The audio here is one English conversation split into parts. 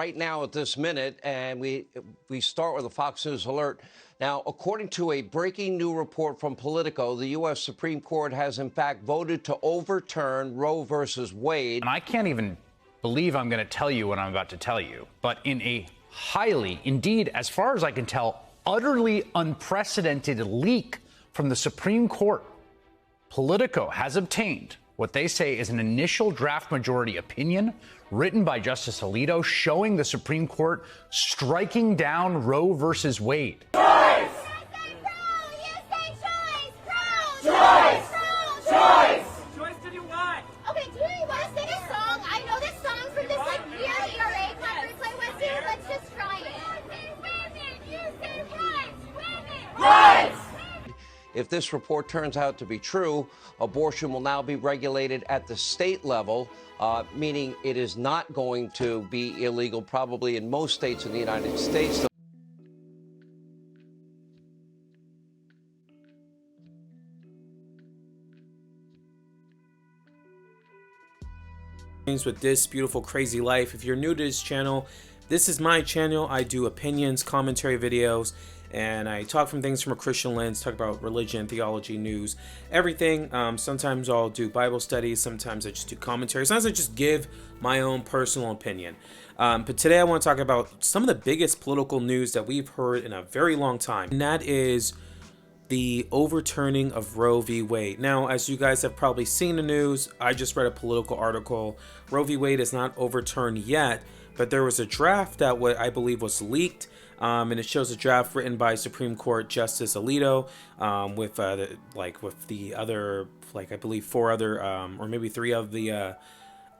Right now at this minute, and we start with a Fox News alert. Now, according to a breaking new report from Politico, the U.S. Supreme Court has in fact voted to overturn Roe versus Wade. And I can't even believe I'm going to tell you what I'm about to tell you, but in a highly, indeed, as far as I can tell, utterly unprecedented leak from the Supreme Court, Politico has obtained what they say is an initial draft majority opinion written by Justice Alito showing the Supreme Court striking down Roe versus Wade. Choice! Choice to do what? Okay, do you want to sing a song? I know this song from this year ERA conference I went to. Let's just try it. Women, you say rights. Women, rights. If this report turns out to be true, abortion will now be regulated at the state level, meaning it is not going to be illegal probably in most states in the United States. With this beautiful crazy life. If you're new to this channel, this is my channel. I do opinions, commentary videos, and I talk from things from a Christian lens, talk about religion, theology, news, everything. Sometimes I'll do Bible studies, sometimes I just do commentary, sometimes I just give my own personal opinion. But today I want to talk about some of the biggest political news that we've heard in a very long time, and that is the overturning of Roe v. Wade. Now, as you guys have probably seen the news, I just read a political article. Roe v. Wade is not overturned yet, but there was a draft that I believe was leaked, and it shows a draft written by Supreme Court Justice Alito with the other, I believe 4 other, or maybe 3 of the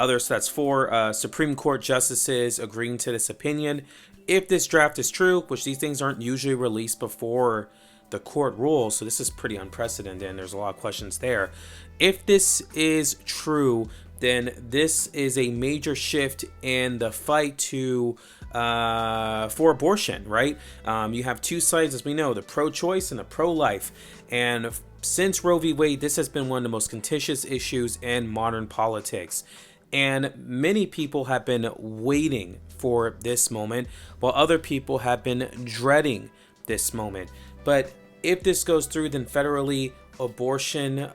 others. So that's 4 Supreme Court justices agreeing to this opinion. If this draft is true, which these things aren't usually released before the court rules, so this is pretty unprecedented and there's a lot of questions there. If this is true, then this is a major shift in the fight to for abortion, right? You have 2 sides, as we know, the pro-choice and the pro-life, and since Roe v. Wade, this has been one of the most contentious issues in modern politics, and many people have been waiting for this moment while other people have been dreading this moment. But if this goes through, then federally abortion,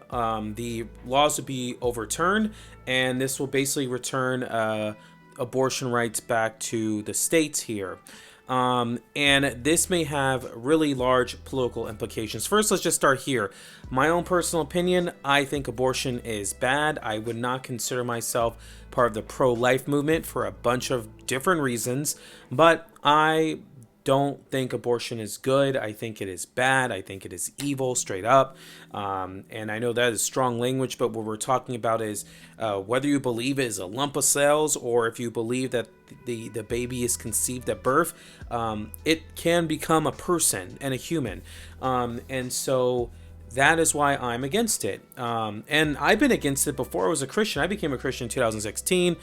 the laws will be overturned, and this will basically return abortion rights back to the states here. And this may have really large political implications. First, let's just start here. My own personal opinion, I think abortion is bad. I would not consider myself part of the pro-life movement for a bunch of different reasons, but I don't think abortion is good. I think it is bad. I think it is evil, straight up. And I know that is strong language, but what we're talking about is whether you believe it is a lump of cells or if you believe that the baby is conceived at birth, it can become a person and a human. And so that is why I'm against it. And I've been against it before I was a Christian. I became a Christian in 2016.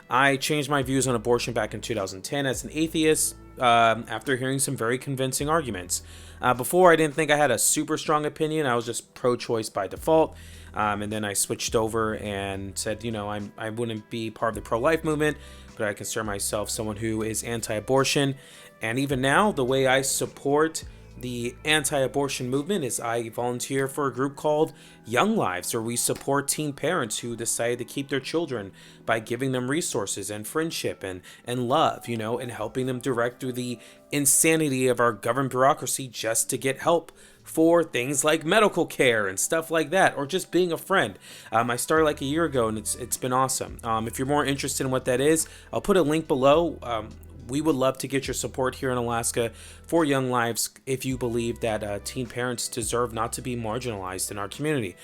I changed my views on abortion back in 2010 as an atheist, after hearing some very convincing arguments. Before, I didn't think I had a super strong opinion. I was just pro-choice by default. And then I switched over and said, you know, I wouldn't be part of the pro-life movement, but I consider myself someone who is anti-abortion. And even now, the way I support the anti-abortion movement is I volunteer for a group called Young Lives, where we support teen parents who decide to keep their children by giving them resources and friendship and love, you know, and helping them direct through the insanity of our government bureaucracy just to get help for things like medical care and stuff like that, or just being a friend. I started like a year ago, and it's been awesome. If you're more interested in what that is, I'll put a link below. We would love to get your support here in Alaska for Young Lives if you believe that teen parents deserve not to be marginalized in our community.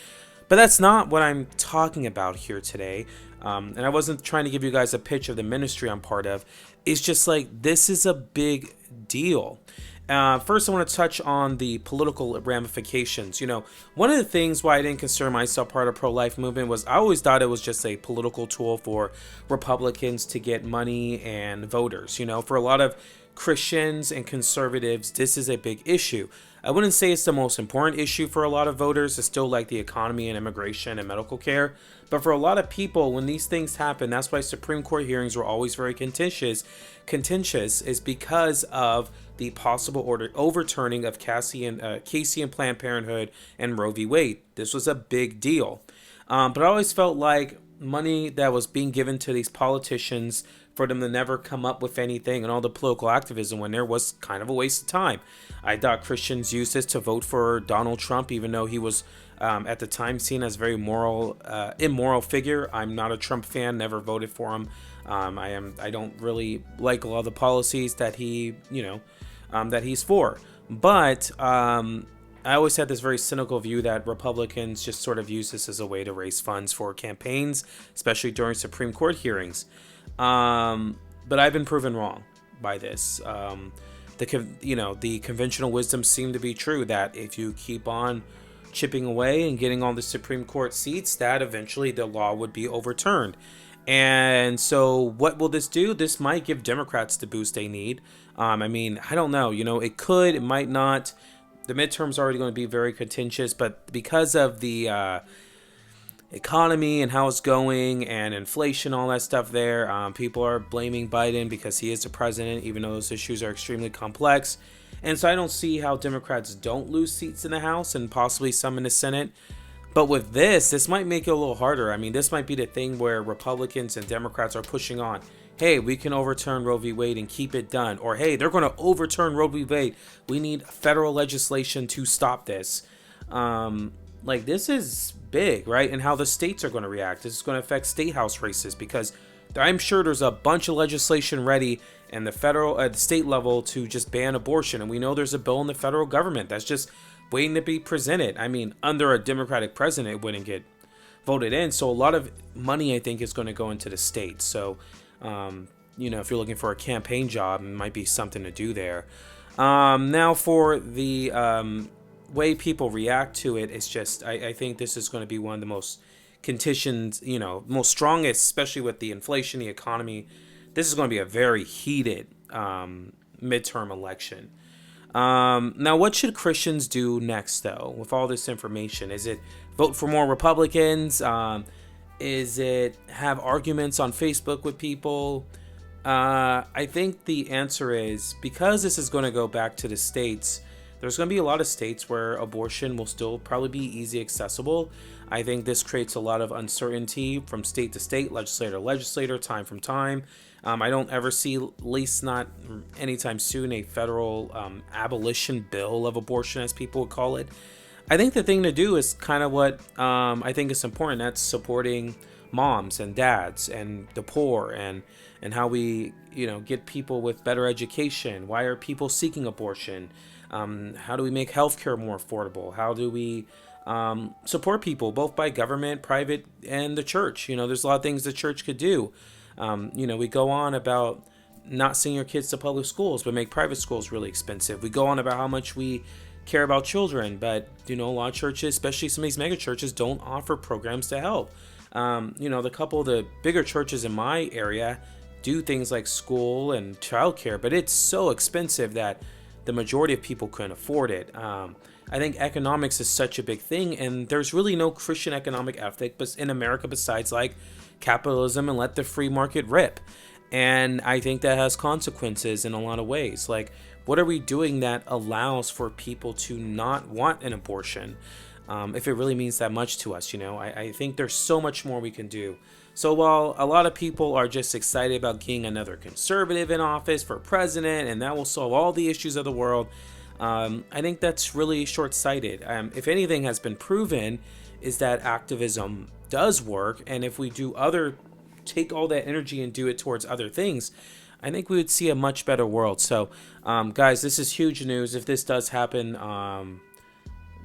But that's not what I'm talking about here today. And I wasn't trying to give you guys a pitch of the ministry I'm part of. It's just like, this is a big deal. First, I want to touch on the political ramifications. You know, one of the things why I didn't consider myself part of the pro-life movement was I always thought it was just a political tool for Republicans to get money and voters. You know, for a lot of Christians and conservatives, this is a big issue. I wouldn't say it's the most important issue for a lot of voters. It's still like the economy and immigration and medical care. But for a lot of people, when these things happen, that's why Supreme Court hearings were always very contentious, contentious is because of the possible overturning of Casey and Planned Parenthood and Roe v. Wade. This was a big deal. But I always felt like money that was being given to these politicians for them to never come up with anything and all the political activism when there was kind of a waste of time. I thought Christians used this to vote for Donald Trump, even though he was at the time seen as a very immoral figure. I'm not a Trump fan, never voted for him. I don't really like a lot of the policies that that he's for. But I always had this very cynical view that Republicans just sort of use this as a way to raise funds for campaigns, especially during Supreme Court hearings. But I've been proven wrong by this. The conventional wisdom seemed to be true, that if you keep on chipping away and getting all the Supreme Court seats, that eventually the law would be overturned. And so what will this do? This might give Democrats the boost they need. I don't know. It could, it might not. The midterms are already going to be very contentious, but because of the economy and how it's going and inflation, all that stuff there, people are blaming Biden because he is the president, even though those issues are extremely complex. And so I don't see how Democrats don't lose seats in the House and possibly some in the Senate. But with this might make it a little harder. This might be the thing where Republicans and Democrats are pushing on. Hey, we can overturn Roe v. Wade and keep it done. Or, hey, they're going to overturn Roe v. Wade. We need federal legislation to stop this. This is big, right? And how the states are going to react. This is going to affect state house races, because I'm sure there's a bunch of legislation ready in the federal, at the state level, to just ban abortion. And we know there's a bill in the federal government that's just waiting to be presented. Under a Democratic president, it wouldn't get voted in. So a lot of money, I think, is going to go into the states. So, if you're looking for a campaign job, it might be something to do there. Now, for the way people react to it, it's just, I think this is going to be one of the most contentious, most strongest, especially with the inflation, the economy. This is going to be a very heated midterm election. Now, what should Christians do next, though, with all this information? Is it vote for more Republicans? Is it have arguments on Facebook with people? I think the answer is, because this is going to go back to the states, there's going to be a lot of states where abortion will still probably be easy accessible. I think this creates a lot of uncertainty from state to state, legislator to legislator, time from time. I don't ever see, at least not anytime soon, a federal abolition bill of abortion, as people would call it. I think the thing to do is kind of what I think is important. That's supporting moms and dads and the poor, and how we, get people with better education. Why are people seeking abortion? How do we make healthcare more affordable? How do we support people, both by government, private, and the church? There's a lot of things the church could do. We go on about not sending your kids to public schools, but make private schools really expensive. We go on about how much we care about children, but a lot of churches, especially some of these mega churches, don't offer programs to help. The couple of the bigger churches in my area do things like school and childcare, but it's so expensive that the majority of people couldn't afford it. I think economics is such a big thing, and there's really no Christian economic ethic in America besides like capitalism and let the free market rip. And I think that has consequences in a lot of ways. Like, what are we doing that allows for people to not want an abortion? If it really means that much to us, I think there's so much more we can do. So while a lot of people are just excited about getting another conservative in office for president, and that will solve all the issues of the world, I think that's really short-sighted. If anything has been proven, is that activism does work, and if we take all that energy and do it towards other things, I think we would see a much better world. So, guys, this is huge news. If this does happen,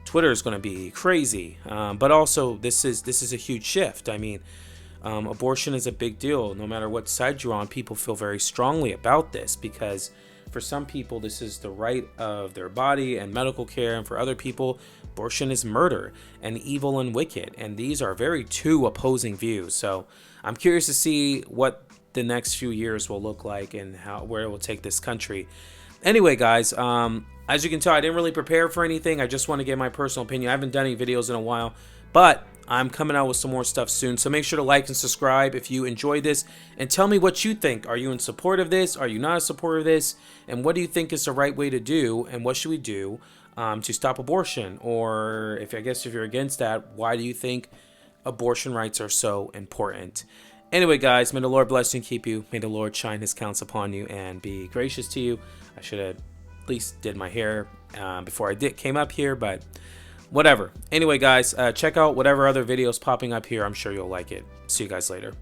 Twitter is going to be crazy. But also, this is a huge shift. Abortion is a big deal. No matter what side you're on, people feel very strongly about this, because for some people, this is the right of their body and medical care, and for other people, abortion is murder and evil and wicked. And these are very two opposing views. So I'm curious to see what the next few years will look like and where it will take this country. Anyway, guys, as you can tell, I didn't really prepare for anything. I just want to give my personal opinion. I haven't done any videos in a while, but I'm coming out with some more stuff soon. So make sure to like and subscribe if you enjoyed this. And tell me what you think. Are you in support of this? Are you not in support of this? And what do you think is the right way to do? And what should we do to stop abortion? Or if you're against that, why do you think abortion rights are so important? Anyway, guys, may the Lord bless you and keep you. May the Lord shine his counts upon you and be gracious to you. I should have at least did my hair before I came up here, but whatever. Anyway, guys, check out whatever other videos popping up here. I'm sure you'll like it. See you guys later.